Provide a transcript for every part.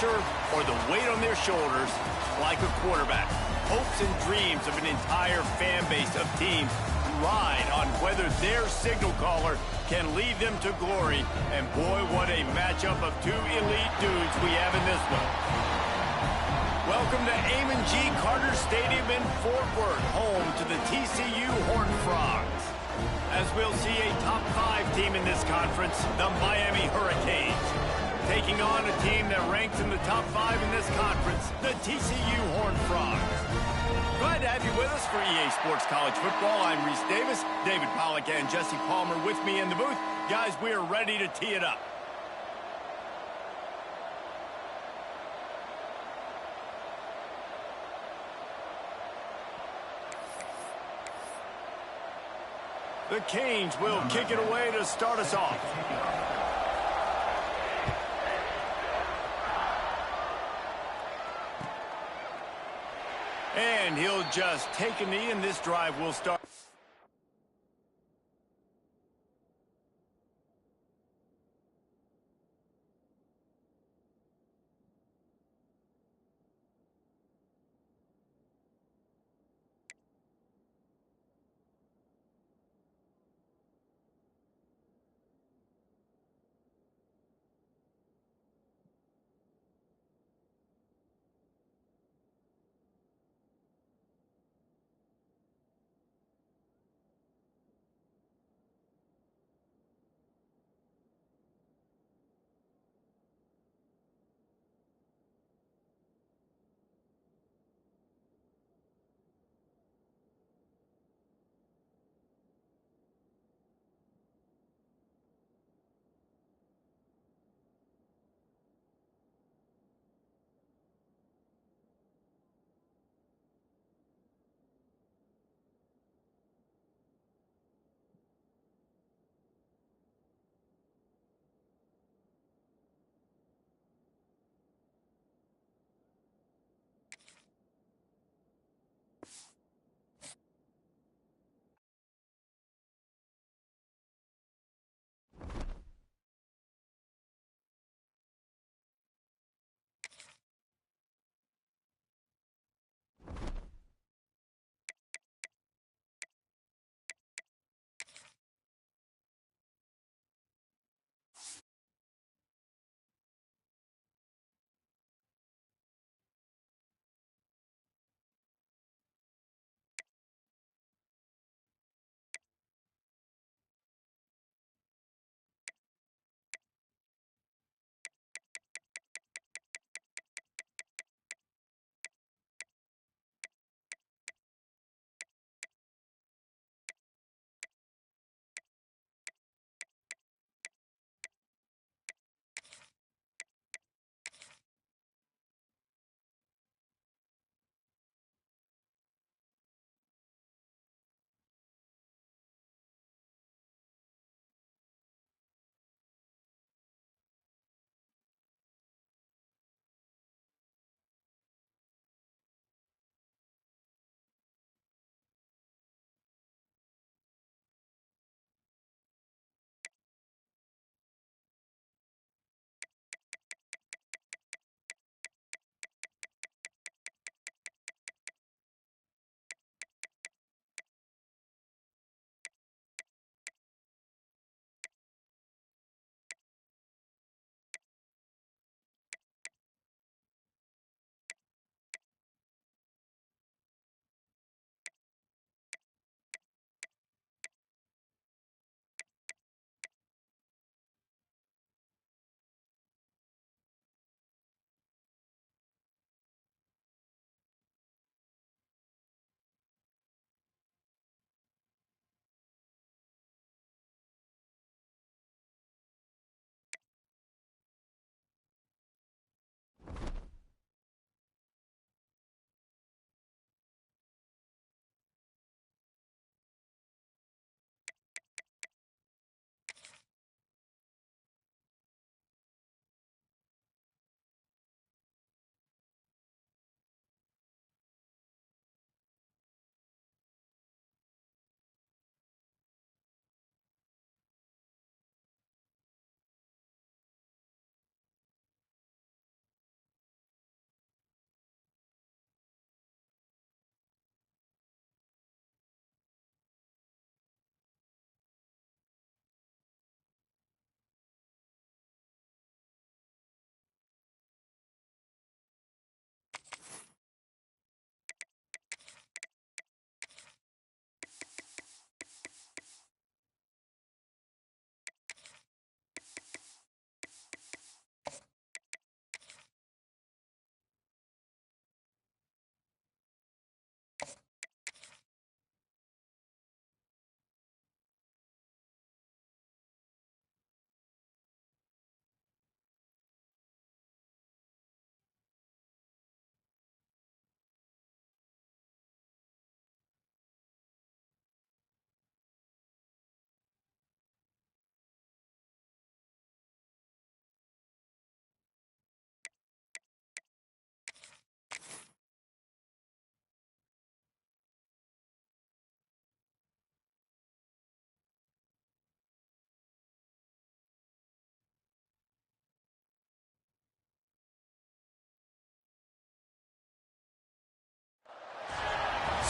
or the weight on their shoulders like a quarterback. Hopes and dreams of an entire fan base of teams ride on whether their signal caller can lead them to glory. And boy, what a matchup of two elite dudes we have in this one. Welcome to Amon G. Carter Stadium in Fort Worth, home to the TCU Horned Frogs. As we'll see a top 5 team in this conference, the Miami Hurricanes, taking on a team that ranks in the top 5 in this conference, the TCU Horned Frogs. Glad to have you with us for EA Sports College Football. I'm Reese Davis, David Pollack and Jesse Palmer with me in the booth. Guys, we are ready to tee it up. The Canes will kick it away to start us off. And he'll just take a knee, and this drive will start.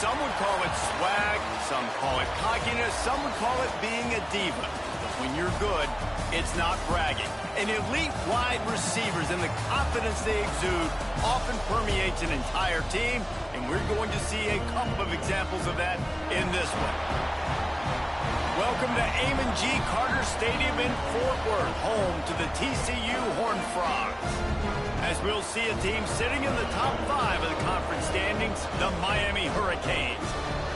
Some would call it swag, some call it cockiness, some would call it being a diva. But when you're good, it's not bragging. And elite wide receivers and the confidence they exude often permeates an entire team, and we're going to see a couple of examples of that in this one. Welcome to Amon G. Carter Stadium in Fort Worth, home to the TCU Horned Frogs. As we'll see a team sitting in the top 5 of the conference standings, the Miami Hurricanes,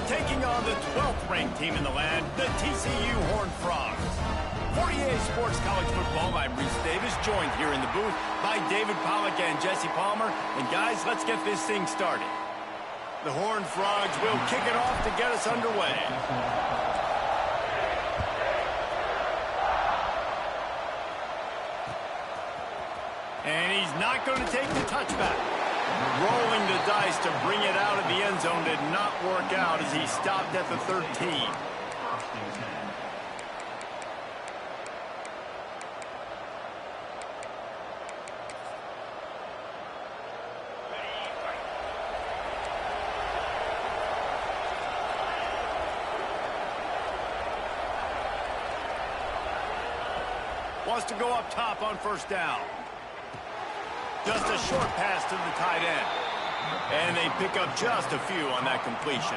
taking on the 12th-ranked team in the land, the TCU Horned Frogs. For EA Sports College Football, I'm Reese Davis, joined here in the booth by David Pollack and Jesse Palmer. And guys, let's get this thing started. The Horned Frogs will kick it off to get us underway. And he's not going to take the touchback. Rolling the dice to bring it out of the end zone did not work out as he stopped at the 13. Wants to go up top on first down. Just a short pass to the tight end. And they pick up just a few on that completion.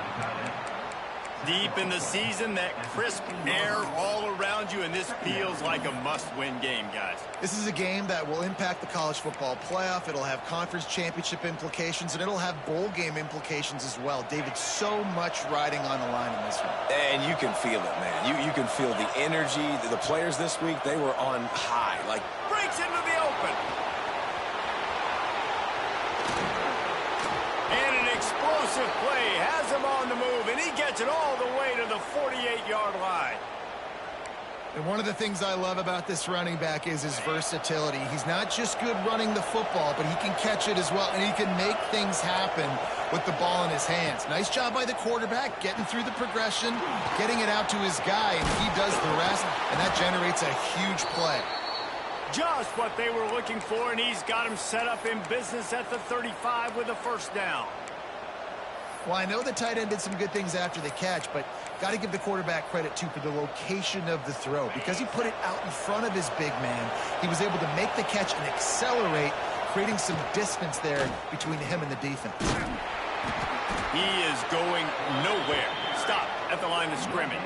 Deep in the season, that crisp air all around you, and this feels like a must-win game, guys. This is a game that will impact the college football playoff. It'll have conference championship implications, and it'll have bowl game implications as well. David, so much riding on the line in this one. And you can feel it, man. You can feel the energy. The players this week, they were on high. Like, breaks into the open. Explosive play, has him on the move, and he gets it all the way to the 48-yard line. And one of the things I love about this running back is his versatility. He's not just good running the football, but he can catch it as well, and he can make things happen with the ball in his hands. Nice job by the quarterback, getting through the progression, getting it out to his guy, and he does the rest, and that generates a huge play. Just what they were looking for, and he's got him set up in business at the 35 with a first down. Well, I know the tight end did some good things after the catch, but got to give the quarterback credit, too, for the location of the throw. Because he put it out in front of his big man, he was able to make the catch and accelerate, creating some distance there between him and the defense. He is going nowhere. Stop at the line of scrimmage.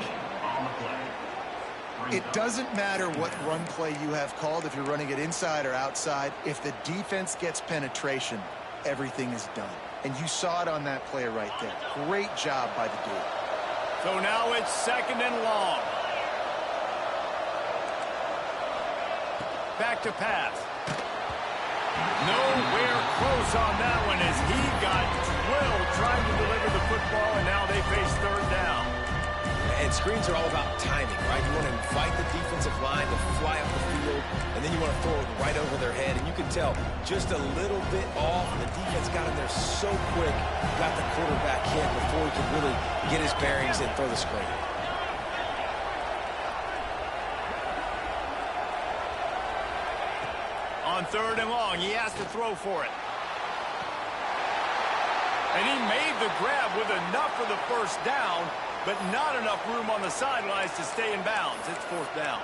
It doesn't matter what run play you have called, if you're running it inside or outside. If the defense gets penetration, everything is done. And you saw it on that play right there. Great job by the dude. So now it's second and long. Back to pass. Nowhere close on that one as he got drilled trying to deliver the football, and now they face third down. And screens are all about timing, right? You want to invite the defensive line to fly up the field, and then you want to throw it right over their head. And you can tell just a little bit off, and the defense got him there so quick, got the quarterback hit before he could really get his bearings and throw the screen. On third and long, he has to throw for it. And he made the grab with enough for the first down, but not enough room on the sidelines to stay in bounds. It's fourth down.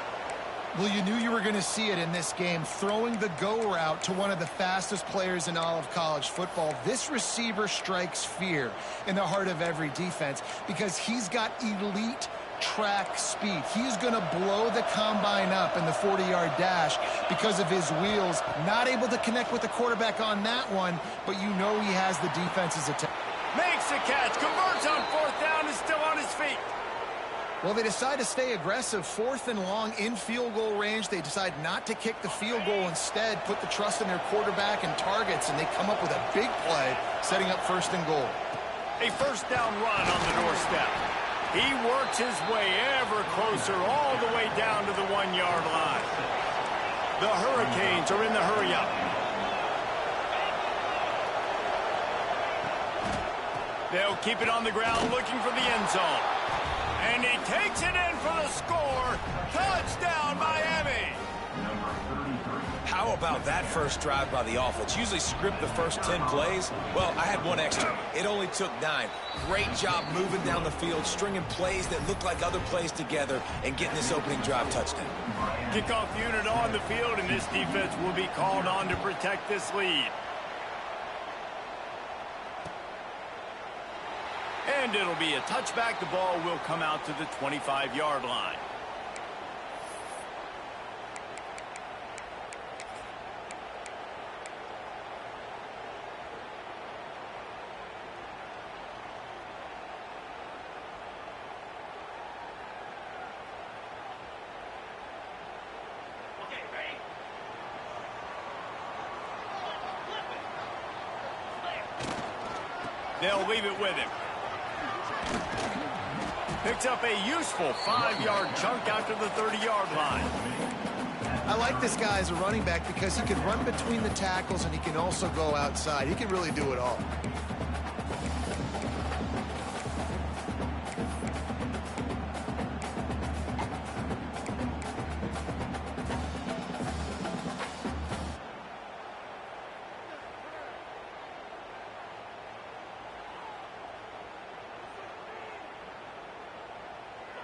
Well, you knew you were going to see it in this game, throwing the go route to one of the fastest players in all of college football. This receiver strikes fear in the heart of every defense because he's got elite track speed. He's going to blow the combine up in the 40-yard dash because of his wheels. Not able to connect with the quarterback on that one, but you know he has the defense's attention. Makes the catch, converts on fourth down, is still on his feet. Well, they decide to stay aggressive, fourth and long in field goal range. They decide not to kick the field goal, instead put the trust in their quarterback and targets, and they come up with a big play, setting up first and goal. A first down run on the doorstep. He works his way ever closer all the way down to the 1-yard line. The Hurricanes are in the hurry-up. They'll keep it on the ground looking for the end zone. And he takes it in for the score. Touchdown, Miami. How about that first drive by the offense? Usually script the first 10 plays. Well, I had one extra. It only took 9. Great job moving down the field, stringing plays that look like other plays together, and getting this opening drive touchdown. Kickoff unit on the field, and this defense will be called on to protect this lead. And it'll be a touchback. The ball will come out to the 25-yard line. They'll leave it with him. Picks up a useful 5-yard chunk out to the 30-yard line. I like this guy as a running back because he can run between the tackles and he can also go outside. He can really do it all.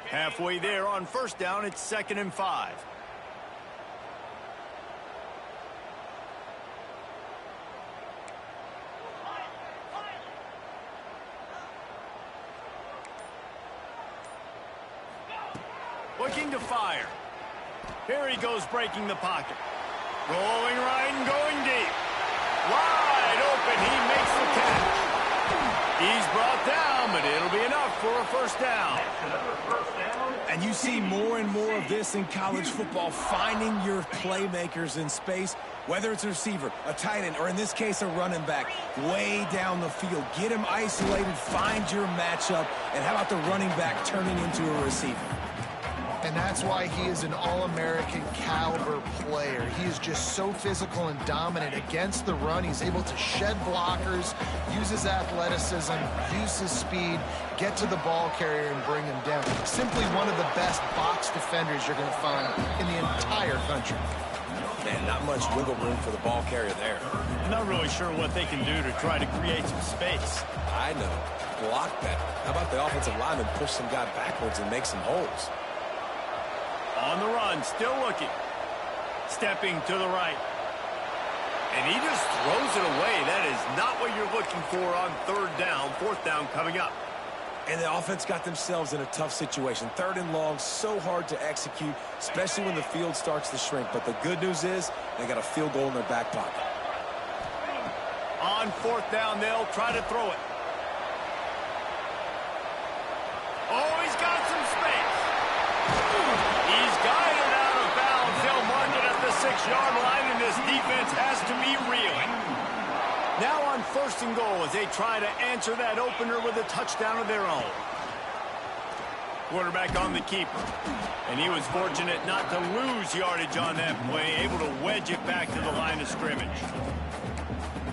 Halfway there on first down, it's 2nd and 5. Looking to fire. Here he goes, breaking the pocket. Rolling right and going deep. Wide open, he makes the catch. He's brought down, but it'll be enough for a first down. And you see more and more of this in college football, finding your playmakers in space, whether it's a receiver, a tight end, or in this case, a running back, way down the field. Get him isolated, find your matchup, and how about the running back turning into a receiver? And that's why he is an All-American caliber player. He is just so physical and dominant against the run. He's able to shed blockers, use his athleticism, use his speed, get to the ball carrier and bring him down. Simply one of the best box defenders you're going to find in the entire country. Man, not much wiggle room for the ball carrier there. I'm not really sure what they can do to try to create some space. I know. Block better. How about the offensive lineman push some guy backwards and make some holes? On the run, still looking. Stepping to the right. And he just throws it away. That is not what you're looking for on 3rd down. 4th down coming up. And the offense got themselves in a tough situation. 3rd and long, so hard to execute, especially when the field starts to shrink. But the good news is they got a field goal in their back pocket. On 4th down, they'll try to throw it. Oh, he's got some space. He's guided out of bounds. They'll mark it at the 6-yard line, and this defense has to be reeling. Now on 1st and goal as they try to answer that opener with a touchdown of their own. Quarterback on the keeper. And he was fortunate not to lose yardage on that play, able to wedge it back to the line of scrimmage.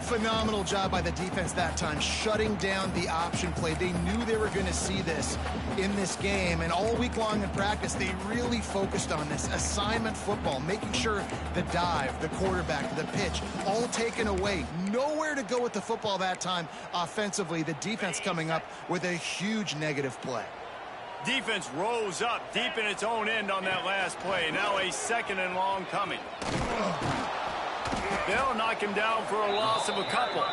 Phenomenal job by the defense that time, shutting down the option play. They knew they were going to see this in this game, and all week long in practice, they really focused on this assignment football, making sure the dive, the quarterback, the pitch, all taken away. Nowhere to go with the football that time offensively. The defense coming up with a huge negative play. Defense rose up deep in its own end on that last play. Now a 2nd and long coming. They'll knock him down for a loss of a couple.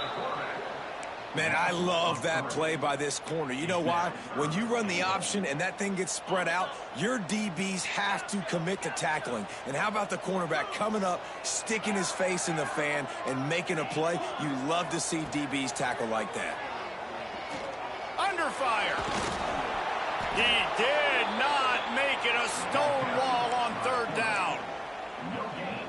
Man, I love that play by this corner. You know why? When you run the option and that thing gets spread out, your DBs have to commit to tackling. And how about the cornerback coming up, sticking his face in the fan, and making a play? You love to see DBs tackle like that. Under fire. He did not make it a stone wall on 3rd down.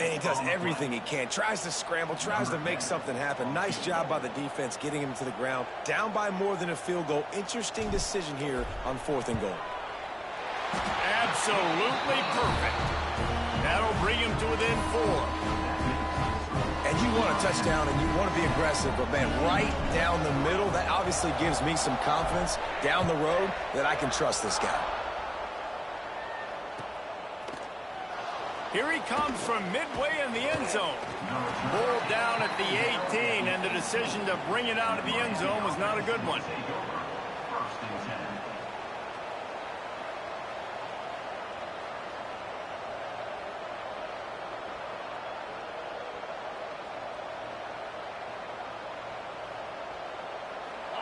And he does everything he can. Tries to scramble, tries to make something happen. Nice job by the defense getting him to the ground. Down by more than a field goal. Interesting decision here on 4th and goal. Absolutely perfect. That'll bring him to within 4. And you want a touchdown and you want to be aggressive, but man, right down the middle, that obviously gives me some confidence down the road that I can trust this guy. Here he comes from midway in the end zone. Pulled down at the 18, and the decision to bring it out of the end zone was not a good one.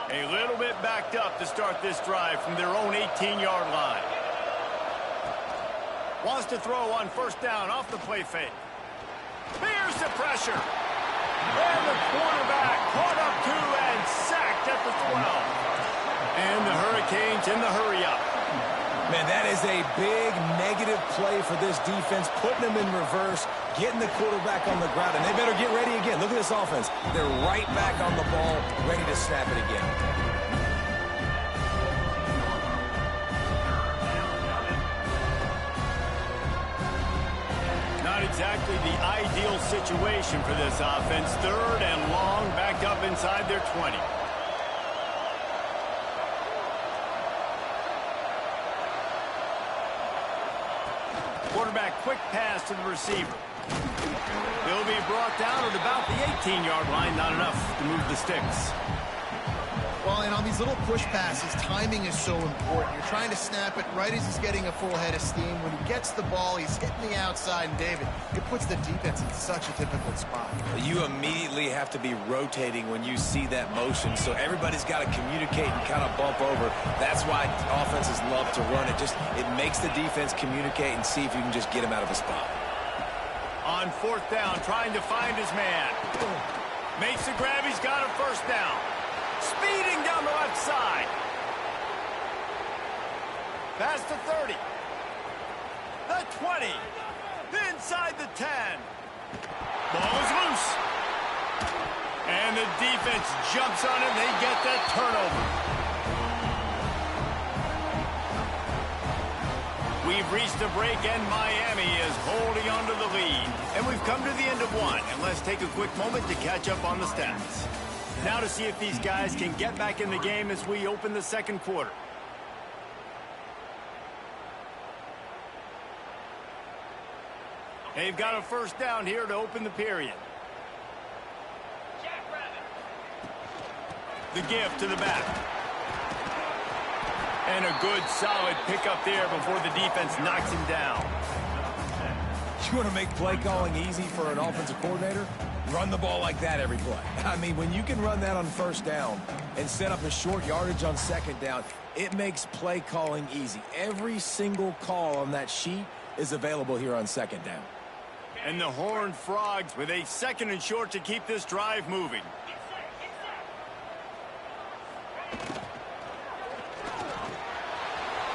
A little bit backed up to start this drive from their own 18-yard line. Wants to throw on first down off the play fake. Here's the pressure. And the quarterback caught up to and sacked at the 12. And the Hurricanes in the hurry-up. Man, that is a big negative play for this defense, putting them in reverse, getting the quarterback on the ground, and they better get ready again. Look at this offense. They're right back on the ball, ready to snap it again. Not exactly the ideal situation for this offense. Third and long, back up inside their 20. Quarterback quick pass to the receiver. He'll be brought down at about the 18-yard line. Not enough to move the sticks. Well, and on these little push passes, timing is so important. You're trying to snap it right as he's getting a full head of steam. When he gets the ball, he's hitting the outside. And, David, it puts the defense in such a difficult spot. You immediately have to be rotating when you see that motion, so everybody's got to communicate and kind of bump over. That's why offenses love to run it. It makes the defense communicate and see if you can just get him out of a spot. On fourth down, trying to find his man. Makes the grab. He's got a first down. Speeding down the left side. Past the 30. The 20. Inside the 10. Ball is loose. And the defense jumps on it. They get that turnover. We've reached a break, and Miami is holding on to the lead. And we've come to the end of one. And let's take a quick moment to catch up on the stats. Now to see if these guys can get back in the game as we open the second quarter. They've got a first down here to open the period. The give to the back. And a good, solid pickup there before the defense knocks him down. You want to make play calling easy for an offensive coordinator? Run the ball like that every play. I mean, when you can run that on first down and set up a short yardage on second down, it makes play calling easy. Every single call on that sheet is available here on second down. And the Horned Frogs with a second and short to keep this drive moving.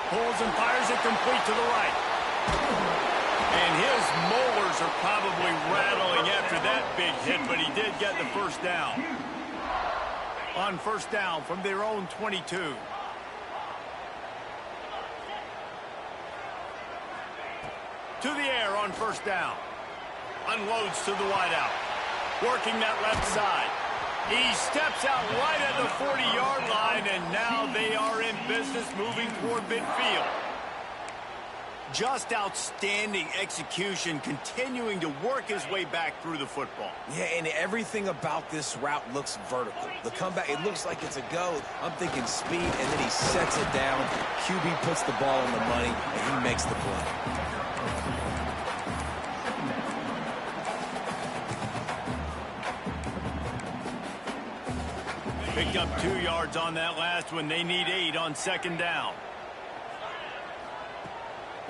Pulls and fires it complete to the right. And his molars are probably rattling after that big hit, but he did get the first down. On first down from their own 22. To the air on first down. Unloads to the wideout. Working that left side. He steps out right at the 40-yard line, and now they are in business moving toward midfield. Just outstanding execution, continuing to work his way back through the football. Yeah, and everything about this route looks vertical. The comeback, it looks like it's a go. I'm thinking speed, and then he sets it down. QB puts the ball on the money, and he makes the play. Picked up 2 yards on that last one. They need 8 on second down.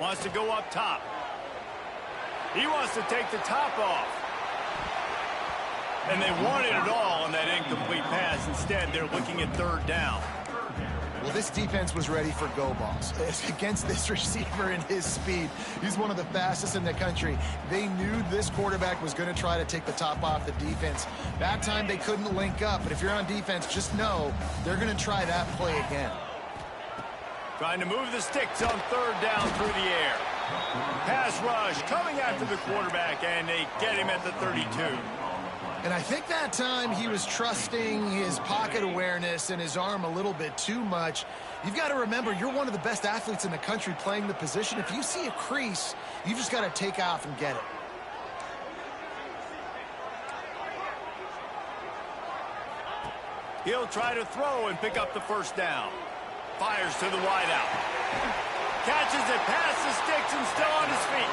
Wants to go up top. He wants to take the top off. And they wanted it all on that incomplete pass. Instead, they're looking at third down. Well, this defense was ready for go balls. Against this receiver and his speed, he's one of the fastest in the country. They knew this quarterback was going to try to take the top off the defense. That time they couldn't link up, but if you're on defense, just know they're going to try that play again. Trying to move the sticks on third down through the air. Pass rush coming after the quarterback, and they get him at the 32. And I think that time he was trusting his pocket awareness and his arm a little bit too much. You've got to remember, you're one of the best athletes in the country playing the position. If you see a crease, you just got to take off and get it. He'll try to throw and pick up the first down. Fires to the wideout. Catches it past the sticks and still on his feet.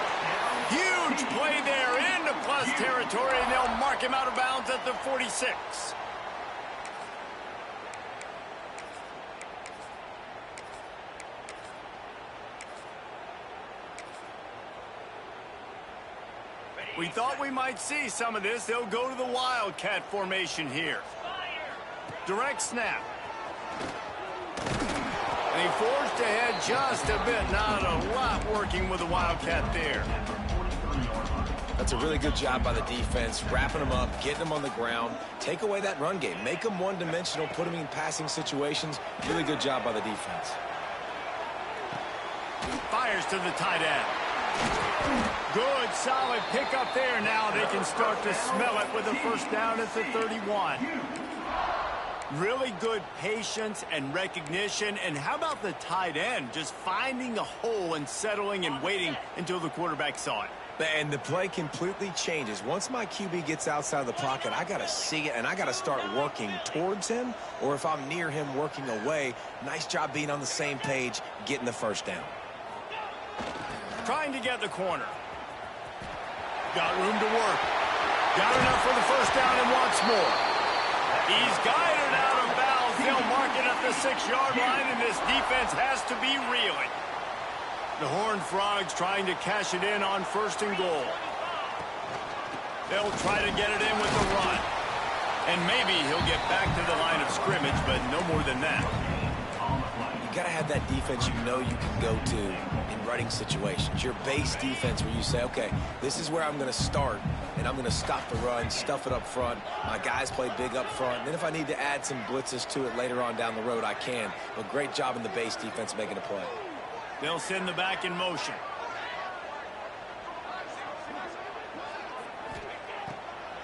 Huge play there into plus territory, and they'll mark him out of bounds at the 46. We thought we might see some of this. They'll go to the Wildcat formation here. Direct snap. And he forged ahead just a bit. Not a lot working with the Wildcat there. That's a really good job by the defense, wrapping them up, getting them on the ground. Take away that run game. Make them one-dimensional, put them in passing situations. Really good job by the defense. Fires to the tight end. Good, solid pickup there. Now they can start to smell it with a first down at the 31. Really good patience and recognition. And how about the tight end just finding a hole and settling and waiting until the quarterback saw it? And the play completely changes. Once my QB gets outside of the pocket, I got to see it, and I got to start working towards him, or if I'm near him, working away. Nice job being on the same page, getting the first down. Trying to get the corner. Got room to work. Got enough for the first down and wants more. He's guided out of bounds. They'll mark it at the 6-yard line, and this defense has to be reeling. The Horned Frogs trying to cash it in on 1st and goal. They'll try to get it in with the run. And maybe he'll get back to the line of scrimmage, but no more than that. You got to have that defense you know you can go to in running situations. Your base defense where you say, okay, this is where I'm going to start, and I'm going to stop the run, stuff it up front. My guys play big up front. Then if I need to add some blitzes to it later on down the road, I can. But great job in the base defense making a play. They'll send the back in motion.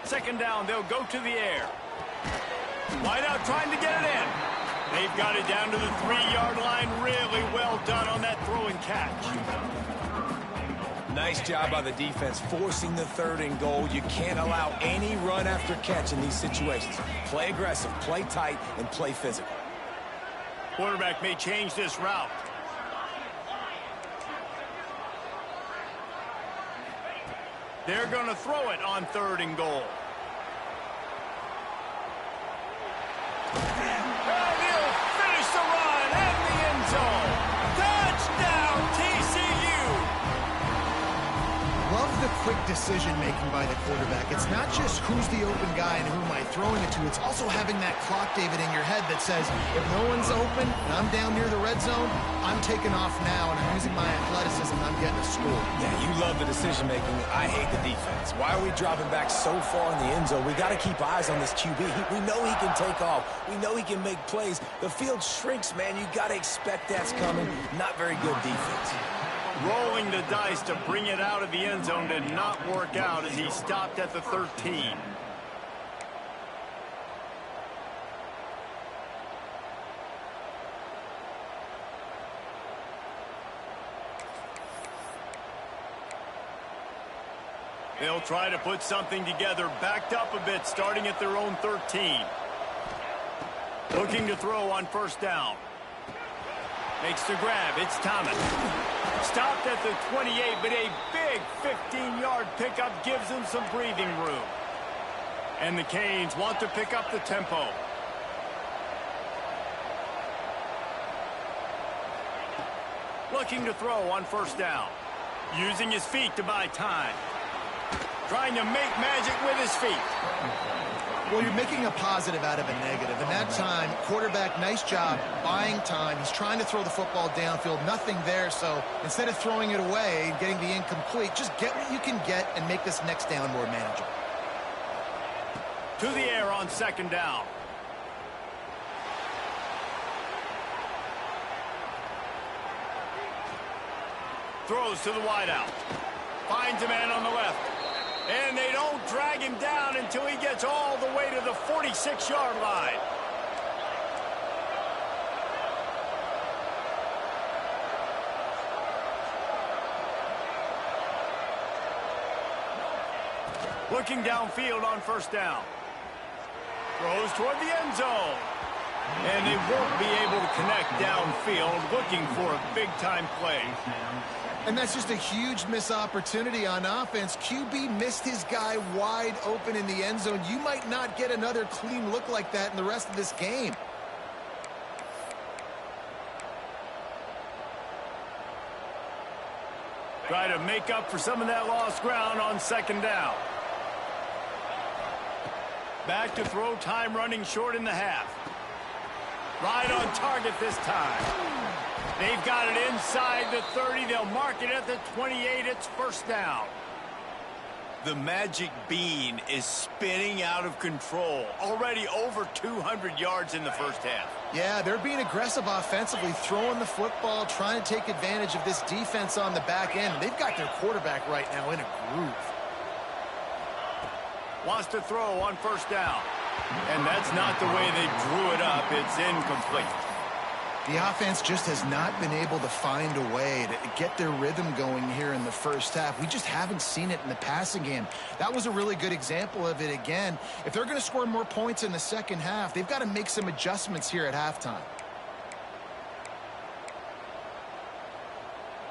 Second down, they'll go to the air. Wideout trying to get it in. They've got it down to the 3-yard line. Really well done on that throw and catch. Nice job by the defense forcing the 3rd and goal. You can't allow any run after catch in these situations. Play aggressive, play tight, and play physical. Quarterback may change this route. They're going to throw it on 3rd and goal. And he'll finish the run in the end zone. Touchdown, TCU! Love the quick decision-making by the quarterback. It's not just who's the open guy and who am I throwing it to. It's also having that clock, David, in your head that says, if no one's open and I'm down near the red zone, I'm taking off now and I'm using my athleticism and I'm getting a score. Yeah, you love the decision-making. I hate the defense. Why are we dropping back so far in the end zone? We got to keep eyes on this QB. We know he can take off. We know he can make plays. The field shrinks, man. You got to expect that's coming. Not very good defense. Rolling the dice to bring it out of the end zone did not work out as he stopped at the 13. They'll try to put something together, backed up a bit, starting at their own 13. Looking to throw on 1st down. Makes the grab. It's Thomas. Stopped at the 28, but a big 15-yard pickup gives him some breathing room. And the Canes want to pick up the tempo. Looking to throw on 1st down. Using his feet to buy time. Trying to make magic with his feet. Well, you're making a positive out of a negative. And that time, quarterback, nice job buying time. He's trying to throw the football downfield. Nothing there. So instead of throwing it away and getting the incomplete, just get what you can get and make this next down more manageable. To the air on 2nd down. Throws to the wideout. Finds a man on the left. And they don't drag him down until he gets all the way to the 46-yard line. Looking downfield on first down. Throws toward the end zone. And they won't be able to connect downfield, looking for a big-time play. And that's just a huge missed opportunity on offense. QB missed his guy wide open in the end zone. You might not get another clean look like that in the rest of this game. Try to make up for some of that lost ground on second down. Back to throw, time running short in the half. Right on target this time. They've got it inside the 30. They'll mark it at the 28. It's first down. The magic bean is spinning out of control. Already over 200 yards in the first half. Yeah, they're being aggressive offensively, throwing the football, trying to take advantage of this defense on the back end. They've got their quarterback right now in a groove. Wants to throw on first down. And that's not the way they drew it up. It's incomplete. The offense just has not been able to find a way to get their rhythm going here in the first half. We just haven't seen it in the passing game. That was a really good example of it again. If they're going to score more points in the second half, they've got to make some adjustments here at halftime.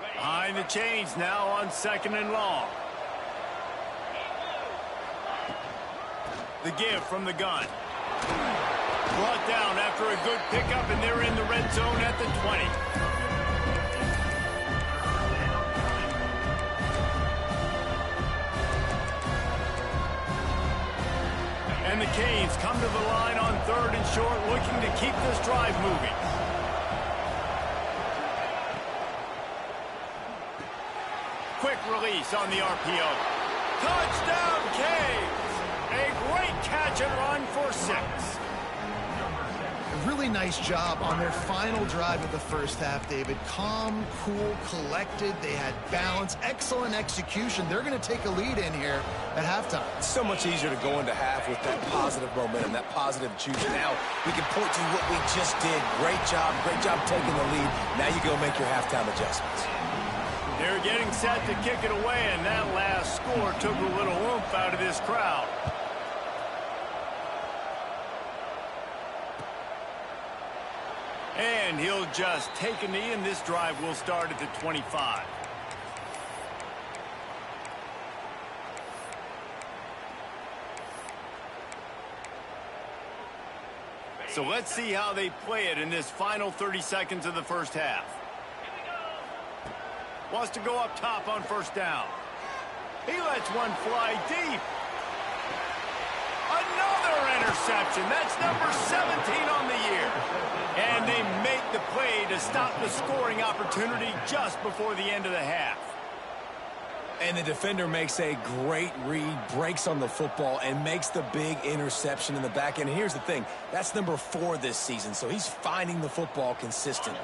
Behind the chains now on second and long. The give from the gun. Brought down after a good pickup, and they're in the red zone at the 20. And the Canes come to the line on third and short, looking to keep this drive moving. Quick release on the RPO. Touchdown, Canes! A great catch and run for 6. A really nice job on their final drive of the first half, David. Calm, cool, collected. They had balance, excellent execution. They're going to take a lead in here at halftime. It's so much easier to go into half with that positive momentum, that positive juice. Now we can point to what we just did. Great job taking the lead. Now you go make your halftime adjustments. They're getting set to kick it away, and that last score took a little oomph out of this crowd. And he'll just take a knee, and this drive will start at the 25. So let's see how they play it in this final 30 seconds of the first half. Wants to go up top on first down. He lets one fly deep. Another interception. That's number 17 on the year. And they make the play to stop the scoring opportunity just before the end of the half. And the defender makes a great read, breaks on the football, and makes the big interception in the back end. Here's the thing. That's number 4 this season, so he's finding the football consistently.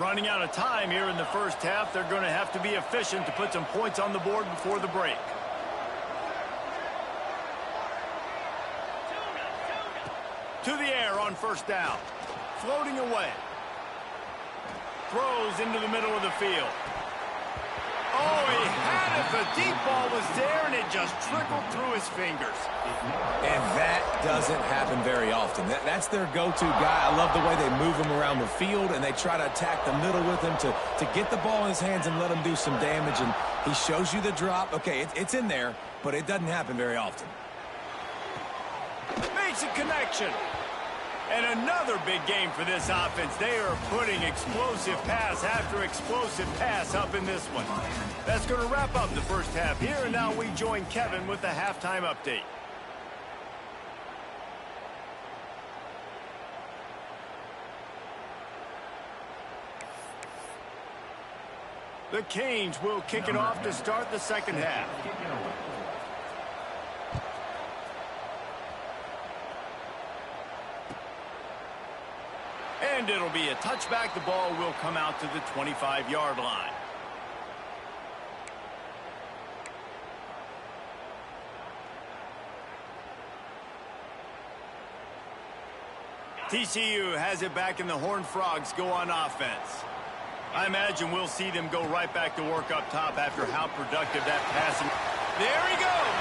Running out of time here in the first half. They're going to have to be efficient to put some points on the board before the break. To the air on first down. Floating away. Throws into the middle of the field. Oh, he had it. The deep ball was there, and it just trickled through his fingers. And that doesn't happen very often. That's their go-to guy. I love the way they move him around the field, and they try to attack the middle with him to get the ball in his hands and let him do some damage. And he shows you the drop. Okay, it's in there, but it doesn't happen very often. Makes a connection. And another big game for this offense. They are putting explosive pass after explosive pass up in this one. That's going to wrap up the first half here, and now we join Kevin with the halftime update. The Canes will kick it off to start the second half. And it'll be a touchback. The ball will come out to the 25-yard line. TCU has it back, and the Horned Frogs go on offense. I imagine we'll see them go right back to work up top after how productive that passing. There he goes.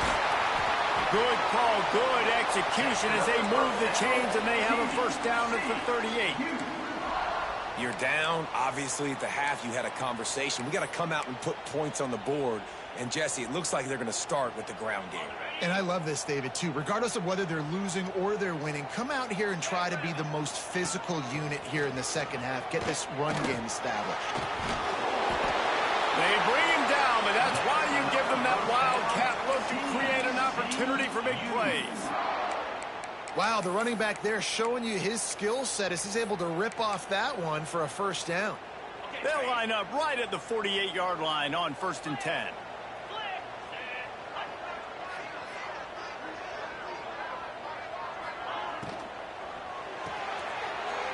Good call, good execution as they move the chains, and they have a first down at the 38. You're down. Obviously, at the half, you had a conversation. We got to come out and put points on the board. And, Jesse, it looks like they're going to start with the ground game. And I love this, David, too. Regardless of whether they're losing or they're winning, come out here and try to be the most physical unit here in the second half. Get this run game established. They bring him down, but that's why you give them that wildcat look to create an opportunity for big plays. Wow, the running back there showing you his skill set as he's able to rip off that one for a first down. They'll line up right at the 48-yard line on 1st and 10.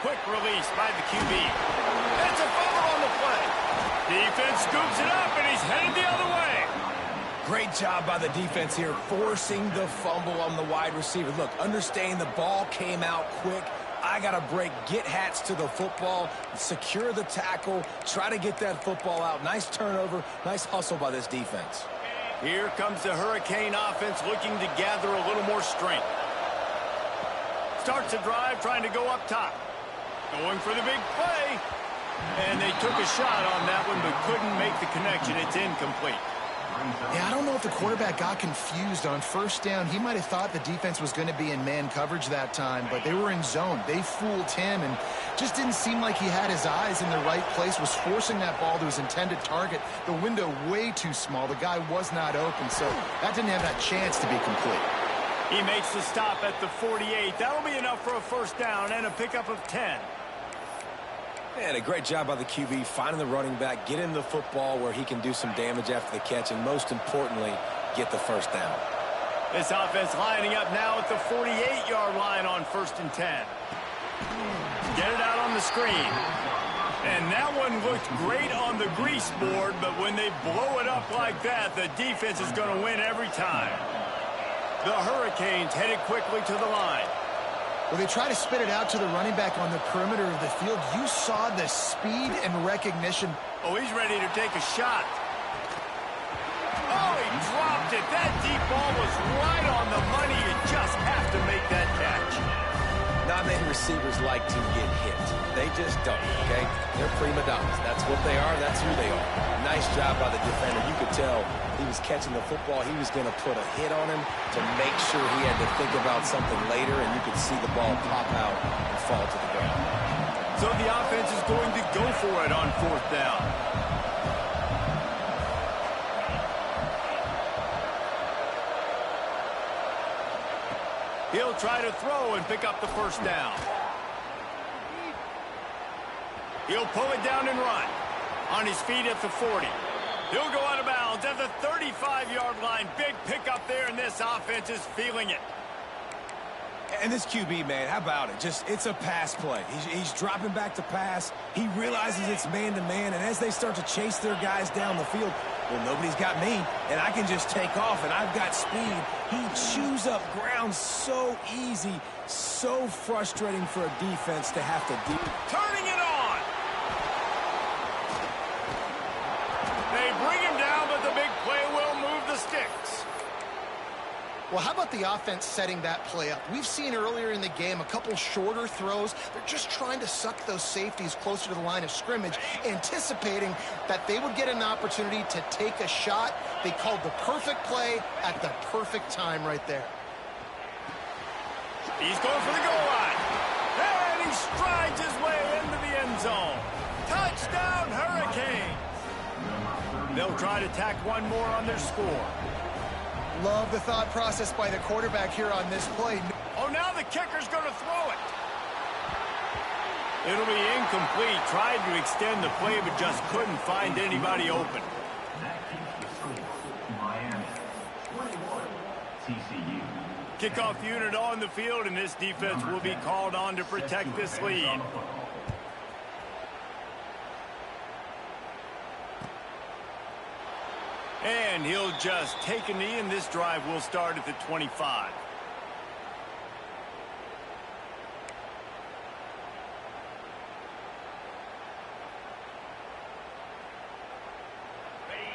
Quick release by the QB. That's a fumble on the play. Defense scoops it up, and he's headed the other way. Great job by the defense here, forcing the fumble on the wide receiver. Look, understand the ball came out quick. I got to break, get Hats to the football, secure the tackle, try to get that football out. Nice turnover, nice hustle by this defense. Here comes the Hurricane offense looking to gather a little more strength. Starts a drive trying to go up top. Going for the big play. And they took a shot on that one but couldn't make the connection. It's incomplete. Yeah, I don't know if the quarterback got confused on first down. He might have thought the defense was going to be in man coverage that time, but they were in zone. They fooled him and just didn't seem like he had his eyes in the right place, was forcing that ball to his intended target. The window way too small. The guy was not open, so that didn't have that chance to be complete. He makes the stop at the 48. That'll be enough for a first down and a pickup of 10. And a great job by the QB finding the running back, getting the football where he can do some damage after the catch, and most importantly, get the first down. This offense lining up now at the 48-yard line on 1st and 10. Get it out on the screen. And that one looked great on the grease board, but when they blow it up like that, the defense is going to win every time. The Hurricanes headed quickly to the line. Well, they try to spit it out to the running back on the perimeter of the field. You saw the speed and recognition. Oh, he's ready to take a shot. Oh, he dropped it. That deep ball was right on the money. You just have to make that catch. Not many receivers like to get hit. They just don't, okay? They're prima donnas. That's what they are. That's who they are. Nice job by the defender. You could tell he was catching the football. He was going to put a hit on him to make sure he had to think about something later, and you could see the ball pop out and fall to the ground. So the offense is going to go for it on 4th down. He'll try to throw and pick up the first down. He'll pull it down and run. On his feet at the 40. He'll go out of bounds at the 35-yard line. Big pickup there, and this offense is feeling it. And this QB, man, how about it? It's a pass play. He's dropping back to pass. He realizes it's man-to-man, and as they start to chase their guys down the field, well, nobody's got me, and I can just take off, and I've got speed. He chews up ground so easy, so frustrating for a defense to have to do. Turning it on. They bring him down, but the big play will move the sticks. Well, how about the offense setting that play up? We've seen earlier in the game a couple shorter throws. They're just trying to suck those safeties closer to the line of scrimmage, anticipating that they would get an opportunity to take a shot. They called the perfect play at the perfect time right there. He's going for the goal line. And he strides his way into the end zone. Touchdown, Hurricanes. They'll try to tack one more on their score. Love the thought process by the quarterback here on this play. Oh, now the kicker's going to throw it. It'll be incomplete. Tried to extend the play, but just couldn't find anybody open. Kickoff unit on the field, and this defense will be called on to protect this lead. And he'll just take a knee, and this drive will start at the 25.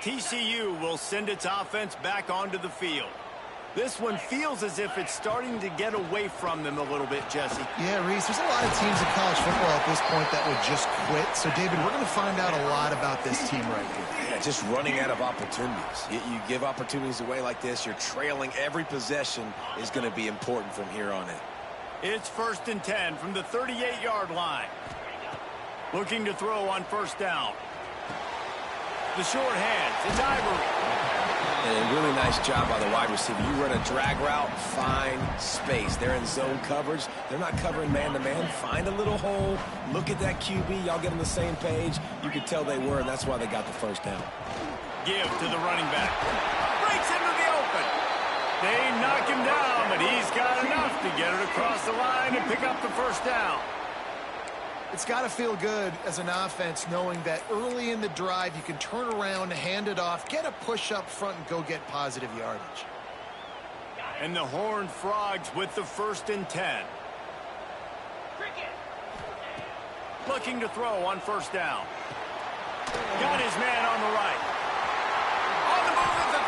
TCU will send its offense back onto the field. This one feels as if it's starting to get away from them a little bit, Jesse. Yeah, Reese, there's a lot of teams in college football at this point that would just quit. So, David, we're going to find out a lot about this team right here. Yeah, just running out of opportunities. You give opportunities away like this, you're trailing. Every possession is going to be important from here on in. It's 1st and 10 from the 38-yard line. Looking to throw on 1st down. The short hands. It's Ivory. And a really nice job by the wide receiver. You run a drag route, find space. They're in zone coverage. They're not covering man-to-man. Find a little hole. Look at that QB. Y'all get on the same page. You could tell they were, and that's why they got the 1st down. Give to the running back. Breaks into the open. They knock him down, but he's got enough to get it across the line and pick up the 1st down. It's got to feel good as an offense knowing that early in the drive you can turn around, hand it off, get a push up front, and go get positive yardage. And the Horned Frogs with the 1st and 10. Looking to throw on 1st down. Got his man on the right. On the move at the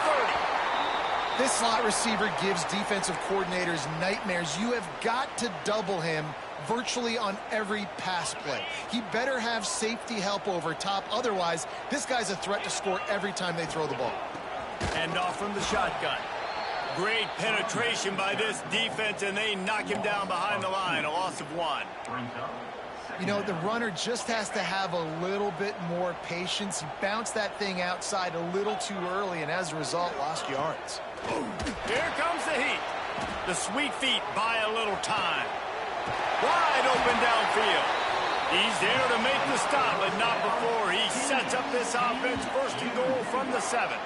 30. This slot receiver gives defensive coordinators nightmares. You have got to double him virtually on every pass play. He better have safety help over top. Otherwise, this guy's a threat to score every time they throw the ball. And off from the shotgun. Great penetration by this defense, and they knock him down behind the line. A loss of 1. You know, the runner just has to have a little bit more patience. He bounced that thing outside a little too early, and as a result, lost yards. Here comes the heat. The sweet feet buy a little time. Wide open downfield. He's there to make the stop, but not before he sets up this offense. 1st and goal from the 7.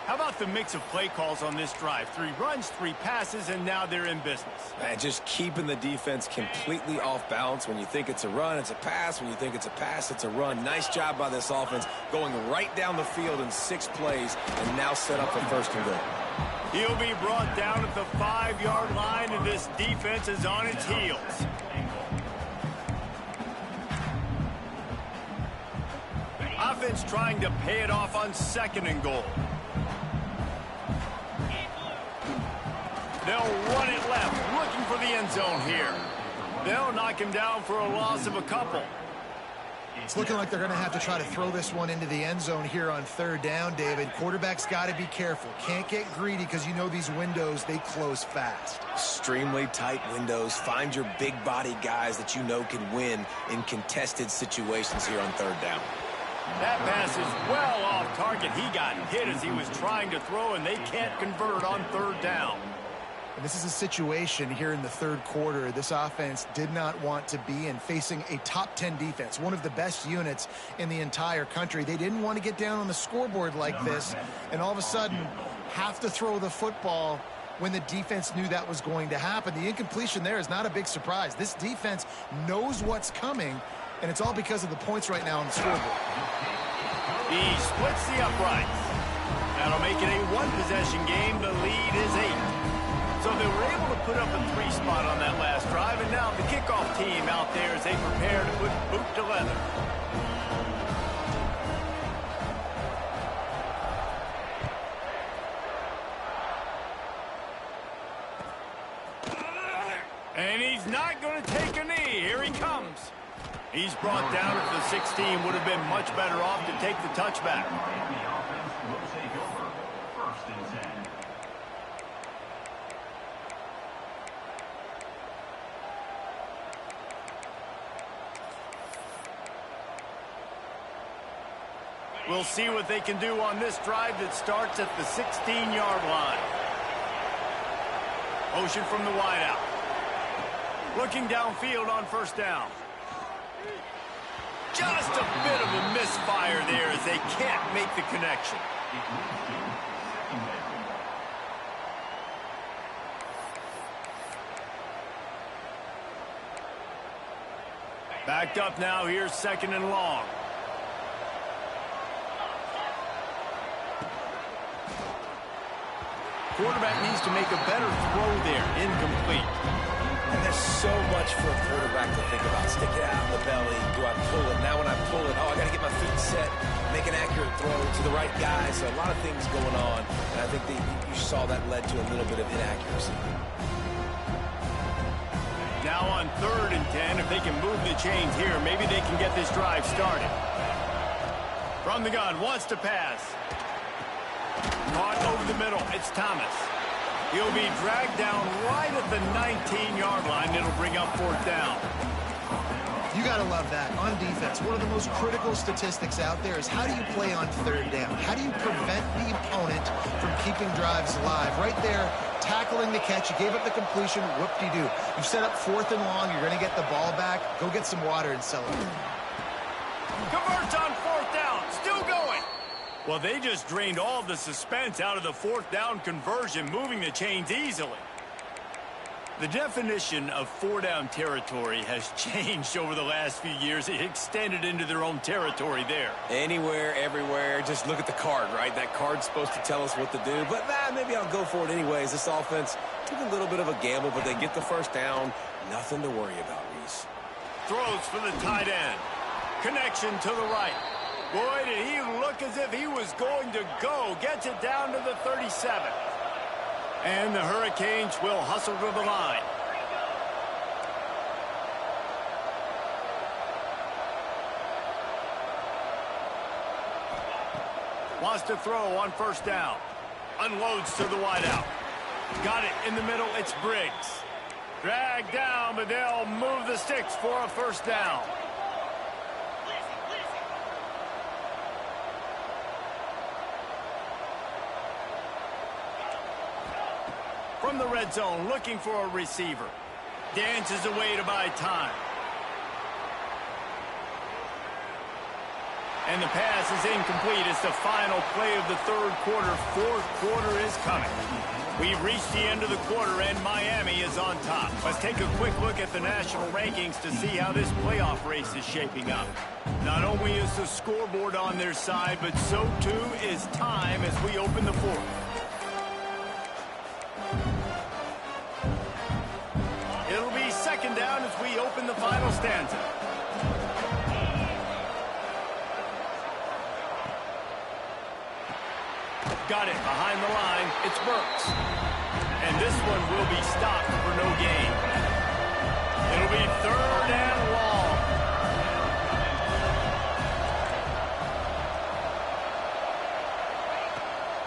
How about the mix of play calls on this drive? 3 runs, 3 passes, and now they're in business. Man, just keeping the defense completely off balance. When you think it's a run, it's a pass. When you think it's a pass, it's a run. Nice job by this offense going right down the field in 6 plays and now set up for 1st and goal. He'll be brought down at the 5-yard line, and this defense is on its heels. Offense trying to pay it off on 2nd and goal. They'll run it left, looking for the end zone here. They'll knock him down for a loss of a couple. It's looking like they're going to have to try to throw this one into the end zone here on 3rd down, David. Quarterback's got to be careful. Can't get greedy because you know these windows, they close fast. Extremely tight windows. Find your big body guys that you know can win in contested situations here on 3rd down. That pass is well off target. He got hit as he was trying to throw, and they can't convert on 3rd down. And this is a situation here in the 3rd quarter this offense did not want to be in, facing a top 10 defense, one of the best units in the entire country. They didn't want to get down on the scoreboard like this and all of a sudden have to throw the football when the defense knew that was going to happen. The incompletion there is not a big surprise. This defense knows what's coming, and it's all because of the points right now on the scoreboard. He splits the uprights. That'll make it a 1-possession game. The lead is 8. So they were able to put up a 3 spot on that last drive, and now the kickoff team out there as they prepare to put boot to leather. And he's not going to take a knee. Here he comes. He's brought down at the 16. Would have been much better off to take the touchback. We'll see what they can do on this drive that starts at the 16-yard line. Motion from the wideout. Looking downfield on 1st down. Just a bit of a misfire there as they can't make the connection. Backed up now. Here's 2nd and long. Quarterback needs to make a better throw there. Incomplete. And there's so much for a quarterback to think about. Stick it out in the belly. Do I pull it? Now when I pull it, I got to get my feet set, make an accurate throw to the right guy. So a lot of things going on. And I think that you saw that led to a little bit of inaccuracy. Now on 3rd and 10, if they can move the chains here, maybe they can get this drive started. From the gun, wants to pass. Caught over the middle. It's Thomas. He'll be dragged down right at the 19-yard line. It'll bring up 4th down. You got to love that. On defense, one of the most critical statistics out there is how do you play on 3rd down? How do you prevent the opponent from keeping drives alive? Right there, tackling the catch. You gave up the completion. Whoop-de-doo. You set up 4th and long. You're going to get the ball back. Go get some water and celebrate. Converts on 4th down. Still going. Well, they just drained all the suspense out of the 4th down conversion, moving the chains easily. The definition of 4-down territory has changed over the last few years. It extended into their own territory there. Anywhere, everywhere. Just look at the card, right? That card's supposed to tell us what to do. But maybe I'll go for it anyways. This offense took a little bit of a gamble, but they get the 1st down. Nothing to worry about, Reese. Throws for the tight end. Connection to the right. Boy, did he look as if he was going to go. Gets it down to the 37. And the Hurricanes will hustle to the line. Wants to throw on 1st down. Unloads to the wideout. Got it in the middle. It's Briggs. Dragged down, but they'll move the sticks for a 1st down. From the red zone, looking for a receiver. Dances away to buy time. And the pass is incomplete. It's the final play of the 3rd quarter. 4th quarter is coming. We've reached the end of the quarter, and Miami is on top. Let's take a quick look at the national rankings to see how this playoff race is shaping up. Not only is the scoreboard on their side, but so too is time as we open the 4th. It'll be 2nd down as we open the final stanza. Got it behind the line. It's Burks. And this one will be stopped for no gain. It'll be 3rd and long.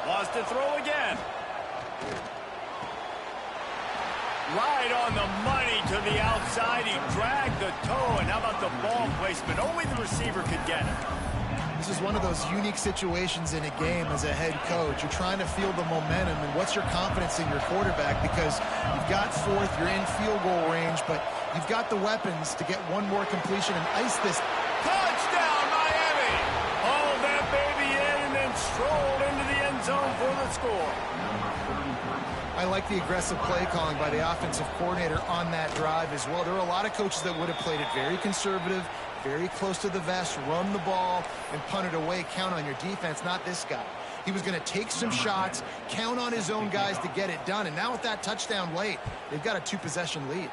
Wants to throw again. Right on the money to the outside. He dragged the toe. And how about the ball placement? Only the receiver could get it. This is one of those unique situations in a game as a head coach. You're trying to feel the momentum, and what's your confidence in your quarterback? Because you've got 4th, you're in field goal range, but you've got the weapons to get one more completion and ice this. Touchdown, Miami! Hauled that baby in and then strolled into the end zone for the score. I like the aggressive play calling by the offensive coordinator on that drive as well. There are a lot of coaches that would have played it very conservative, very close to the vest, run the ball, and punt it away. Count on your defense, not this guy. He was going to take some shots, count on his own guys to get it done. And now with that touchdown late, they've got a 2-possession lead.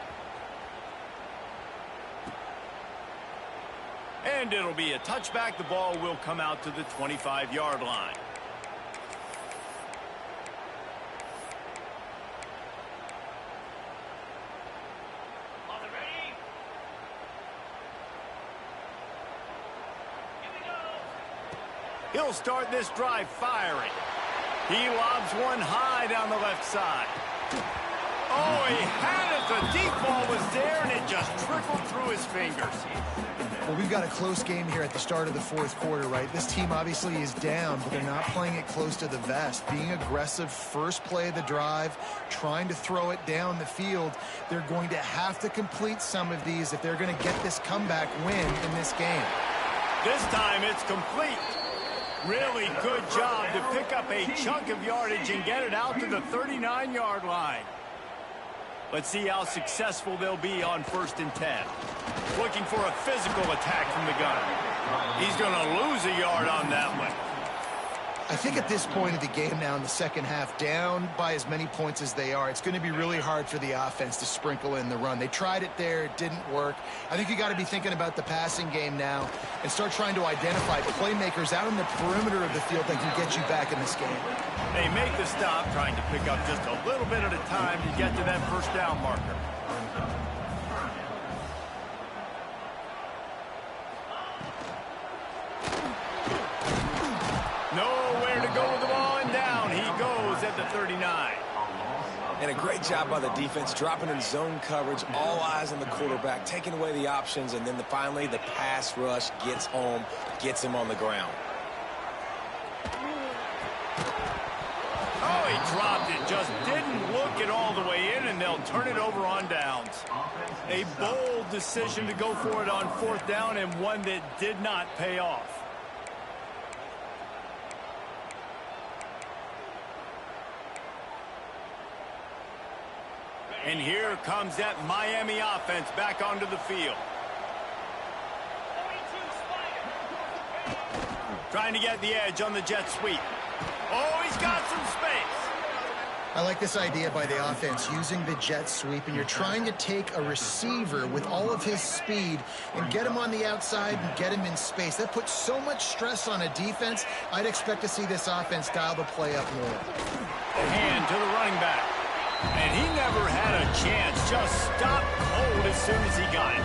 And it'll be a touchback. The ball will come out to the 25-yard line. He'll start this drive firing. He lobs one high down the left side. Oh, he had it. The deep ball was there, and it just trickled through his fingers. Well, we've got a close game here at the start of the 4th quarter, right? This team obviously is down, but they're not playing it close to the vest. Being aggressive, first play of the drive, trying to throw it down the field. They're going to have to complete some of these if they're going to get this comeback win in this game. This time it's complete. Really good job to pick up a chunk of yardage and get it out to the 39-yard line. Let's see how successful they'll be on 1st and 10. Looking for a physical attack from the gun. He's going to lose a yard on that one. I think at this point of the game now in the second half, down by as many points as they are, it's going to be really hard for the offense to sprinkle in the run. They tried it there. It didn't work. I think you got to be thinking about the passing game now and start trying to identify playmakers out on the perimeter of the field that can get you back in this game. They make the stop, trying to pick up just a little bit at a time to get to that first down marker. Nowhere to go with the ball, and down he goes at the 39. And a great job by the defense, dropping in zone coverage, all eyes on the quarterback, taking away the options, and then finally the pass rush gets home, gets him on the ground. Oh, he dropped it, just didn't look it all the way in, and they'll turn it over on downs. A bold decision to go for it on fourth down, and one that did not pay off. And here comes that Miami offense back onto the field. Trying to get the edge on the jet sweep. Oh, he's got some space. I like this idea by the offense, using the jet sweep, and you're trying to take a receiver with all of his speed and get him on the outside and get him in space. That puts so much stress on a defense. I'd expect to see this offense dial the play up more. Hand to the running back. And he never had a chance. Just stopped cold as soon as he got it.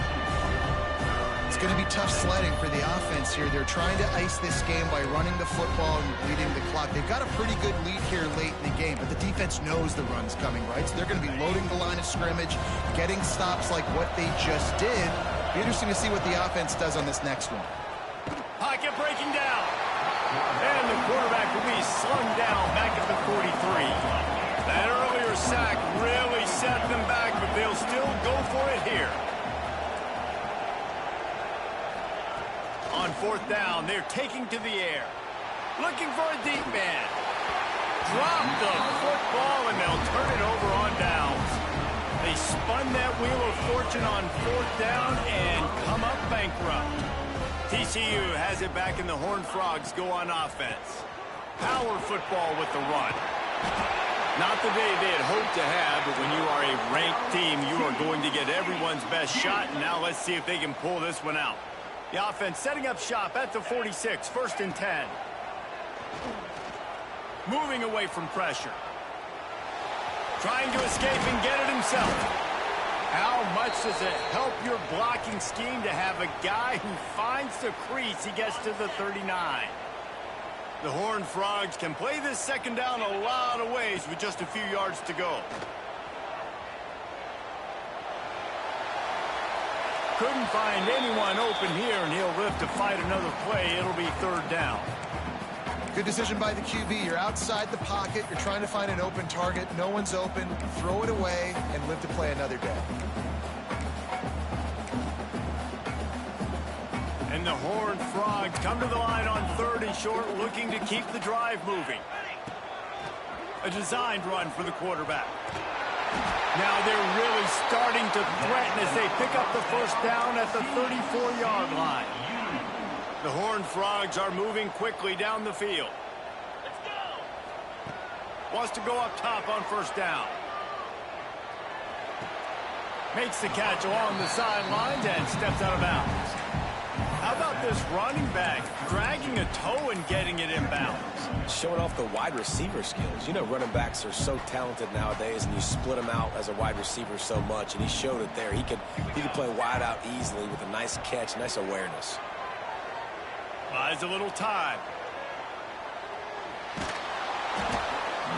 It's going to be tough sledding for the offense here. They're trying to ice this game by running the football and bleeding the clock. They've got a pretty good lead here late in the game, but the defense knows the run's coming, right? So they're going to be loading the line of scrimmage, getting stops like what they just did. Be interesting to see what the offense does on this next one. Pocket breaking down. And the quarterback will be slung down back at the 43. That earlier sack really set them back, but they'll still go for it here. On fourth down, they're taking to the air. Looking for a deep man. Drop the football, and they'll turn it over on downs. They spun that wheel of fortune on fourth down and come up bankrupt. TCU has it back, and the Horned Frogs go on offense. Power football with the run. Not the day they had hoped to have, but when you are a ranked team, you are going to get everyone's best shot. And now let's see if they can pull this one out. The offense setting up shop at the 46, 1st and 10. Moving away from pressure. Trying to escape and get it himself. How much does it help your blocking scheme to have a guy who finds the crease? He gets to the 39. The Horned Frogs can play this second down a lot of ways with just a few yards to go. Couldn't find anyone open here, and he'll live to fight another play. It'll be third down. Good decision by the QB. You're outside the pocket. You're trying to find an open target. No one's open. Throw it away and live to play another day. And the Horned Frogs come to the line on 3rd and short, looking to keep the drive moving. A designed run for the quarterback. Now they're really starting to threaten as they pick up the first down at the 34-yard line. The Horned Frogs are moving quickly down the field. Wants to go up top on first down. Makes the catch along the sidelines and steps out of bounds. How about this running back dragging a toe and getting it inbounds? Showing off the wide receiver skills. You know, running backs are so talented nowadays, and you split them out as a wide receiver so much, and he showed it there. He could play wide out easily with a nice catch, nice awareness. Buys a little time.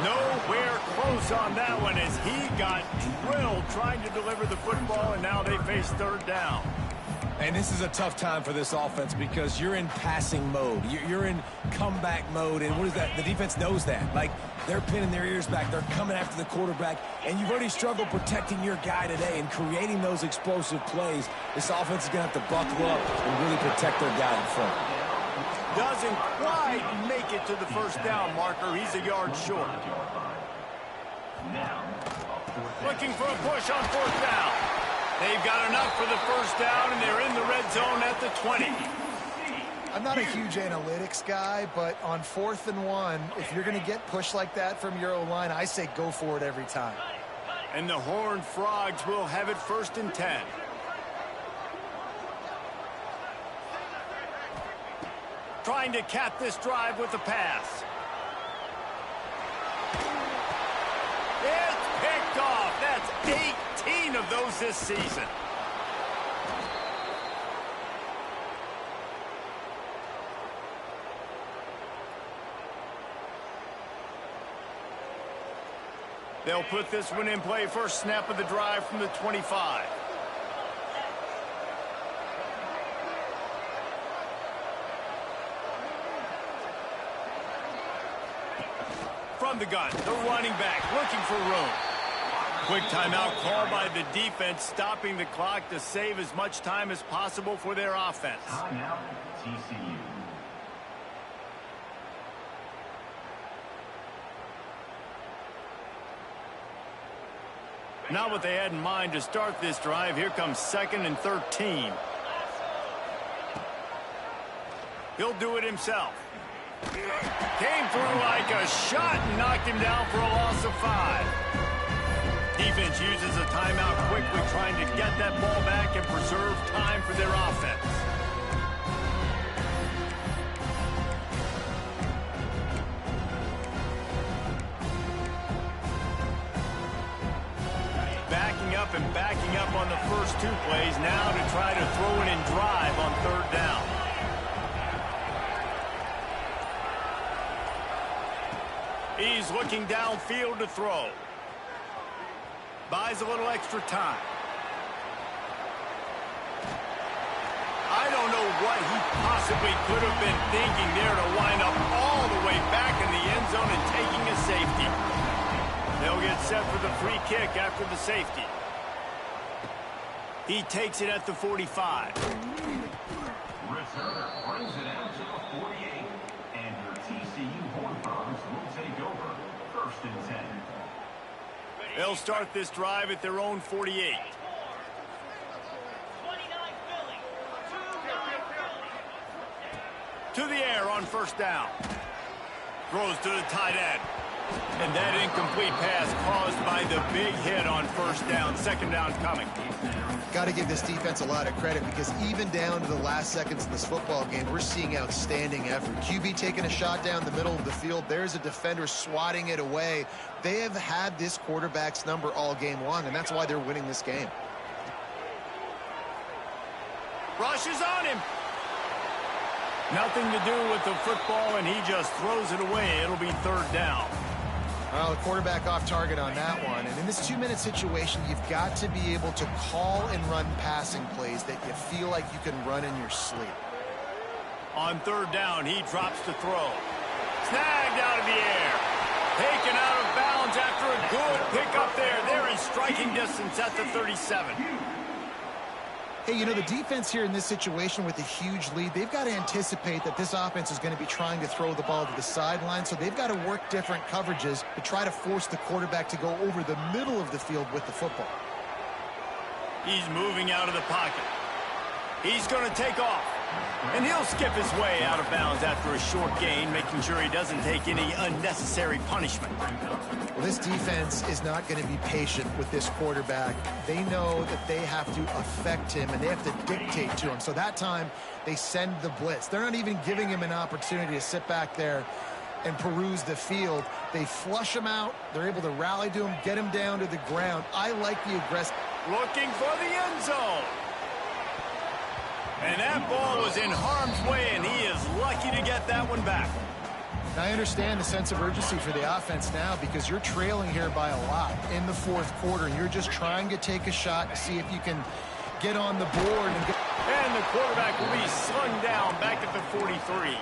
Nowhere close on that one as he got drilled trying to deliver the football, and now they face third down. And this is a tough time for this offense because you're in passing mode. You're in comeback mode, and what is that? The defense knows that. Like, they're pinning their ears back. They're coming after the quarterback, and you've already struggled protecting your guy today and creating those explosive plays. This offense is going to have to buckle up and really protect their guy in front. Doesn't quite make it to the first down marker. He's a yard short. Looking for a push on fourth down. They've got enough for the first down, and they're in the red zone at the 20. I'm not a huge analytics guy, but on 4th and 1, if you're going to get pushed like that from your O-line, I say go for it every time. And the Horned Frogs will have it 1st and 10. Trying to cap this drive with a pass. It's picked off. That's 18 of those this season. They'll put this one in play. First snap of the drive from the 25. From the gun, the running back looking for room. Quick timeout called by the defense, stopping the clock to save as much time as possible for their offense. Timeout, TCU. Not what they had in mind to start this drive. Here comes 2nd and 13. He'll do it himself. Came through like a shot and knocked him down for a loss of 5. Defense uses a timeout quickly, trying to get that ball back and preserve time for their offense. Backing up on the first 2 plays now to try to throw it and drive on 3rd down. He's looking downfield to throw. Buys a little extra time. I don't know what he possibly could have been thinking there to wind up all the way back in the end zone and taking a safety. They'll get set for the free kick after the safety. He takes it at the 45. Returner brings it out to the 48. And your TCU Horned Frogs will take over 1st and 10. They'll start this drive at their own 48. To the air on 1st down. Throws to the tight end. And that incomplete pass caused by the big hit on 1st down. 2nd down coming. Got to give this defense a lot of credit because even down to the last seconds of this football game, we're seeing outstanding effort. QB taking a shot down the middle of the field. There's a defender swatting it away. They have had this quarterback's number all game long, and that's why they're winning this game. Rushes on him. Nothing to do with the football, and he just throws it away. It'll be 3rd down. Well, the quarterback off target on that one. And in this 2-minute situation, you've got to be able to call and run passing plays that you feel like you can run in your sleep. On 3rd down, he drops to throw. Snagged out of the air. Taken out of bounds after a good pickup there. They're in striking distance at the 37. Hey, you know, the defense here in this situation with a huge lead, they've got to anticipate that this offense is going to be trying to throw the ball to the sideline, so they've got to work different coverages to try to force the quarterback to go over the middle of the field with the football. He's moving out of the pocket. He's going to take off. And he'll skip his way out of bounds after a short gain, making sure he doesn't take any unnecessary punishment. Well, this defense is not going to be patient with this quarterback. They know that they have to affect him, and they have to dictate to him. So that time, they send the blitz. They're not even giving him an opportunity to sit back there and peruse the field. They flush him out. They're able to rally to him, get him down to the ground. I like the aggressive. Looking for the end zone. And that ball was in harm's way, and he is lucky to get that one back. I understand the sense of urgency for the offense now because you're trailing here by a lot in the 4th quarter, and you're just trying to take a shot to see if you can get on the board. And the quarterback will be slung down back at the 43.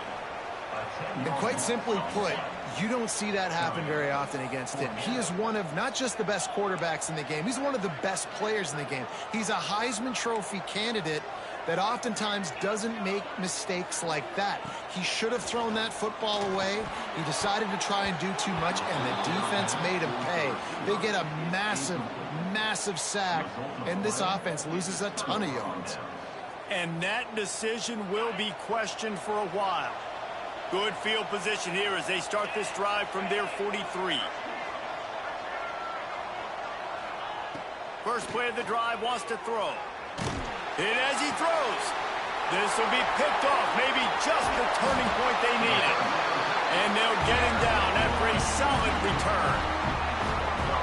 And quite simply put, you don't see that happen very often against him. He is one of not just the best quarterbacks in the game, he's one of the best players in the game. He's a Heisman Trophy candidate that oftentimes doesn't make mistakes like that. He should have thrown that football away. He decided to try and do too much, and the defense made him pay. They get a massive, massive sack, and this offense loses a ton of yards. And that decision will be questioned for a while. Good field position here as they start this drive from their 43. First play of the drive, wants to throw. Hit as he throws. This will be picked off, maybe just the turning point they needed. And they'll get him down after a solid return.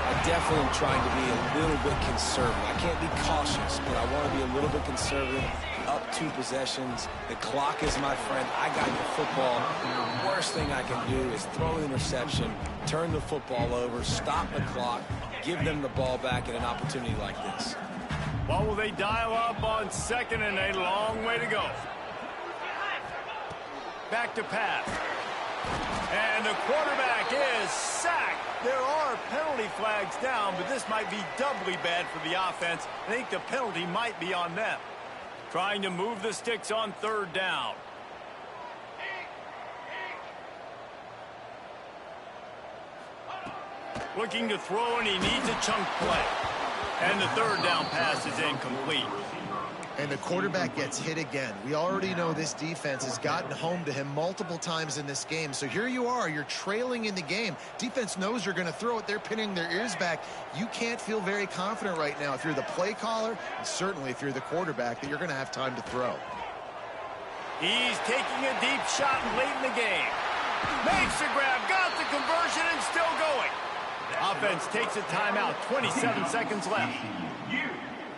I definitely am trying to be a little bit conservative. I can't be cautious, but I want to be a little bit conservative. Up 2 possessions. The clock is my friend. I got the football. The worst thing I can do is throw an interception, turn the football over, stop the clock, give them the ball back in an opportunity like this. What will they dial up on second and a long way to go? Back to pass. And the quarterback is sacked. There are penalty flags down, but this might be doubly bad for the offense. I think the penalty might be on them. Trying to move the sticks on third down. Looking to throw, and he needs a chunk play. And the third down pass is incomplete. And the quarterback gets hit again. We already know this defense has gotten home to him multiple times in this game. So here you are, you're trailing in the game. Defense knows you're going to throw it. They're pinning their ears back. You can't feel very confident right now if you're the play caller, and certainly if you're the quarterback, that you're going to have time to throw. He's taking a deep shot late in the game. Makes the grab, got the conversion, and still going. Offense takes a timeout, 27 seconds left.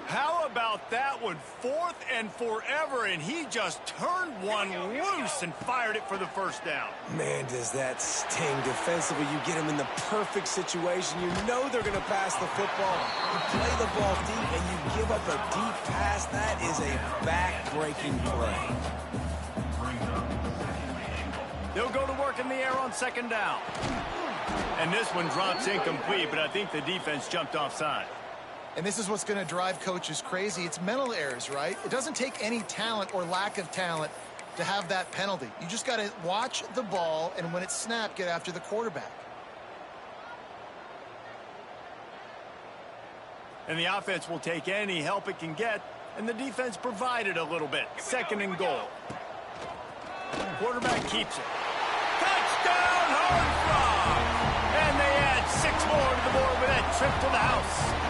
How about that one? 4th and forever, and he just turned one loose and fired it for the first down. Man, does that sting defensively. You get them in the perfect situation. You know they're going to pass the football. You play the ball deep, and you give up a deep pass. That is a back-breaking play. They'll go to work in the air on second down. And this one drops incomplete, but I think the defense jumped offside. And this is what's going to drive coaches crazy. It's mental errors, right? It doesn't take any talent or lack of talent to have that penalty. You just got to watch the ball, and when it's snapped, get after the quarterback. And the offense will take any help it can get, and the defense provided a little bit. Second and goal. Quarterback keeps it. Touchdown, Horned Frog! And they add 6 more to the board with that trip to the house.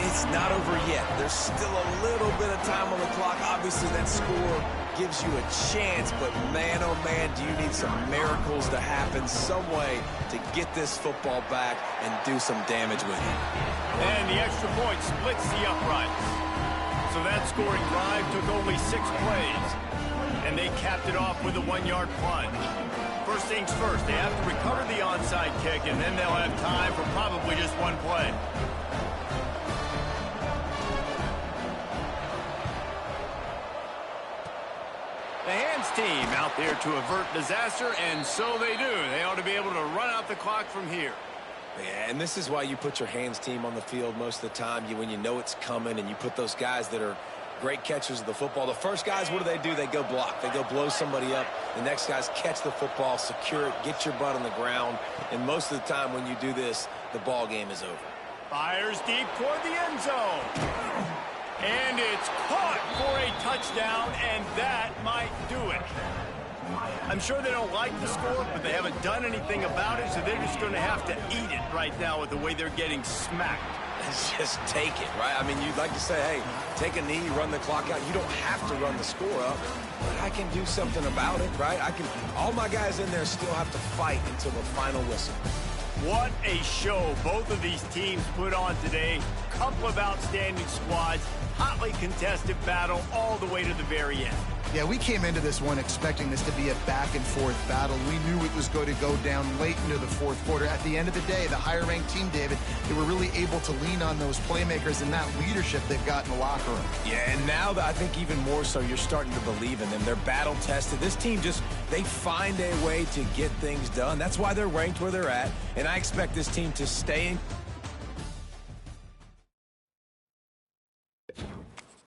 It's not over yet. There's still a little bit of time on the clock. Obviously, that score gives you a chance, but man, oh man, do you need some miracles to happen some way to get this football back and do some damage with it. And the extra point splits the uprights. So that scoring drive took only 6 plays, and they capped it off with a 1-yard plunge. First things first, they have to recover the onside kick, and then they'll have time for probably just 1 play. The hands team out there to avert disaster, and so they do. They ought to be able to run out the clock from here. Yeah, and this is why you put your hands team on the field most of the time. When you know it's coming, and you put those guys that are great catchers of the football. The first guys, what do? They go block. They go blow somebody up. The next guys catch the football, secure it, get your butt on the ground. And most of the time when you do this, the ball game is over. Fires deep toward the end zone. And it's caught for a touchdown, and that might do it. I'm sure they don't like the score, but they haven't done anything about it, so they're just going to have to eat it right now with the way they're getting smacked. Just take it, right? I mean, you'd like to say, hey, take a knee, run the clock out. You don't have to run the score up, but I can do something about it, right? All my guys in there still have to fight until the final whistle. What a show both of these teams put on today. Couple of outstanding squads, hotly contested battle all the way to the very end. Yeah, we came into this one expecting this to be a back-and-forth battle. We knew it was going to go down late into the fourth quarter. At the end of the day, the higher-ranked team, David, they were really able to lean on those playmakers and that leadership they've got in the locker room. Yeah, and now I think even more so, you're starting to believe in them. They're battle-tested. This team they find a way to get things done. That's why they're ranked where they're at, and I expect this team to stay